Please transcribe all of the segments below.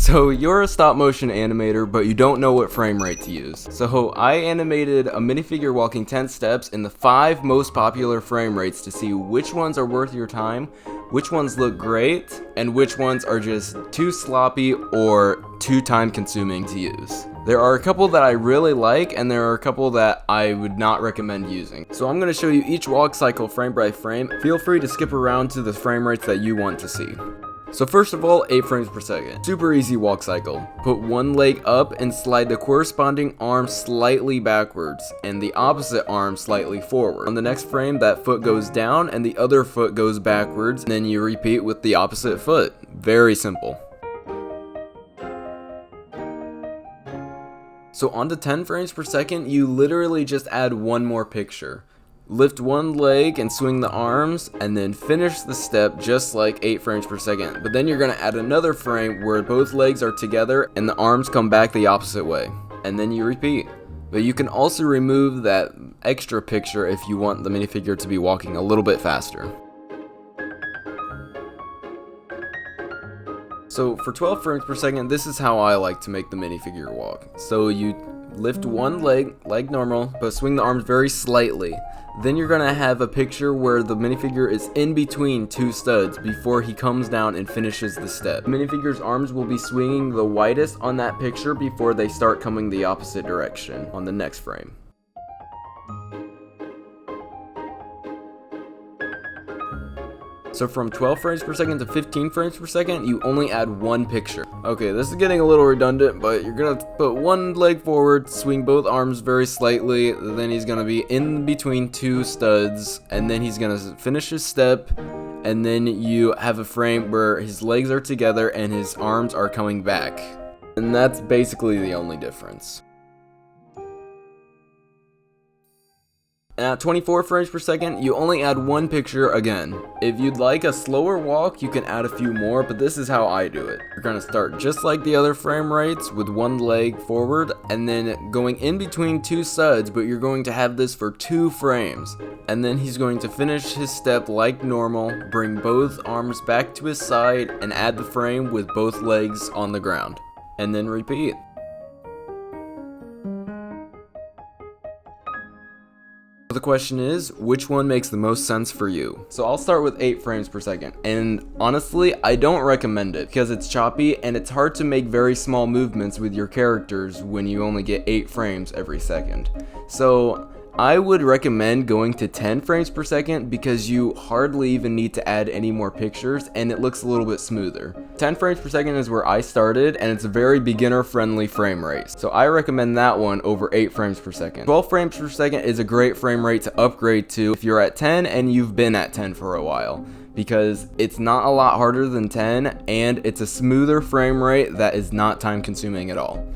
So you're a stop motion animator, but you don't know what frame rate to use. So I animated a minifigure walking 10 steps in the 5 most popular frame rates to see which ones are worth your time, which ones look great, and which ones are just too sloppy or too time consuming to use. There are a couple that I really like, and there are a couple that I would not recommend using. So I'm going to show you each walk cycle frame by frame. Feel free to skip around to the frame rates that you want to see. So first of all, 8 frames per second. Super easy walk cycle. Put one leg up and slide the corresponding arm slightly backwards and the opposite arm slightly forward. On the next frame, that foot goes down and the other foot goes backwards, and then you repeat with the opposite foot. Very simple. So on to 10 frames per second, you literally just add one more picture. Lift one leg and swing the arms, and then finish the step just like 8 frames per second. But then you're going to add another frame where both legs are together and the arms come back the opposite way. And then you repeat. But you can also remove that extra picture if you want the minifigure to be walking a little bit faster. So for 12 frames per second, this is how I like to make the minifigure walk. So you lift one leg, like normal, but swing the arms very slightly. Then you're going to have a picture where the minifigure is in between 2 studs before he comes down and finishes the step. The minifigure's arms will be swinging the widest on that picture before they start coming the opposite direction on the next frame. So from 12 frames per second to 15 frames per second, you only add one picture. Okay, this is getting a little redundant, but you're gonna put one leg forward, swing both arms very slightly, then he's gonna be in between 2 studs, and then he's gonna finish his step, and then you have a frame where his legs are together and his arms are coming back. And that's basically the only difference. And at 24 frames per second, you only add one picture again. If you'd like a slower walk, you can add a few more, but this is how I do it. You're gonna start just like the other frame rates with one leg forward and then going in between 2 studs, but you're going to have this for 2 frames. And then he's going to finish his step like normal, bring both arms back to his side, and add the frame with both legs on the ground. And then repeat. The question is, which one makes the most sense for you? So I'll start with 8 frames per second, and honestly, I don't recommend it because it's choppy and it's hard to make very small movements with your characters when you only get 8 frames every second. So I would recommend going to 10 frames per second because you hardly even need to add any more pictures and it looks a little bit smoother. 10 frames per second is where I started and it's a very beginner friendly frame rate. So I recommend that one over 8 frames per second. 12 frames per second is a great frame rate to upgrade to if you're at 10 and you've been at 10 for a while, because it's not a lot harder than 10 and it's a smoother frame rate that is not time consuming at all.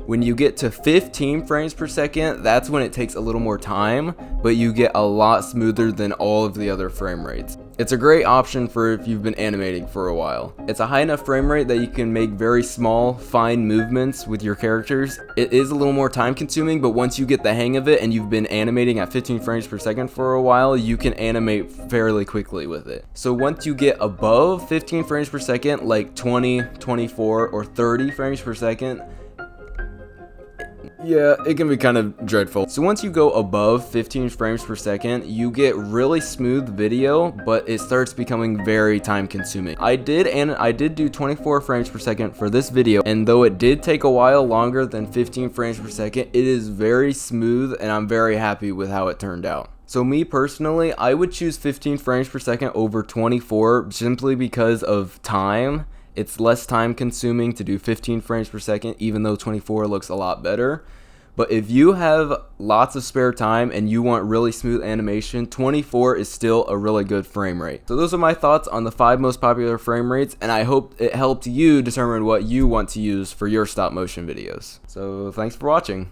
When you get to 15 frames per second, that's when it takes a little more time, but you get a lot smoother than all of the other frame rates. It's a great option for if you've been animating for a while. It's a high enough frame rate that you can make very small, fine movements with your characters. It is a little more time consuming, but once you get the hang of it and you've been animating at 15 frames per second for a while, you can animate fairly quickly with it. So once you get above 15 frames per second, like 20, 24, or 30 frames per second, yeah, it can be kind of dreadful. So once you go above 15 frames per second, you get really smooth video, but it starts becoming very time consuming. I did do 24 frames per second for this video, and though it did take a while longer than 15 frames per second, it is very smooth and I'm very happy with how it turned out. So me personally, I would choose 15 frames per second over 24 simply because of time. It's less time consuming to do 15 frames per second, even though 24 looks a lot better. But if you have lots of spare time and you want really smooth animation, 24 is still a really good frame rate. So those are my thoughts on the 5 most popular frame rates, and I hope it helped you determine what you want to use for your stop motion videos. So thanks for watching.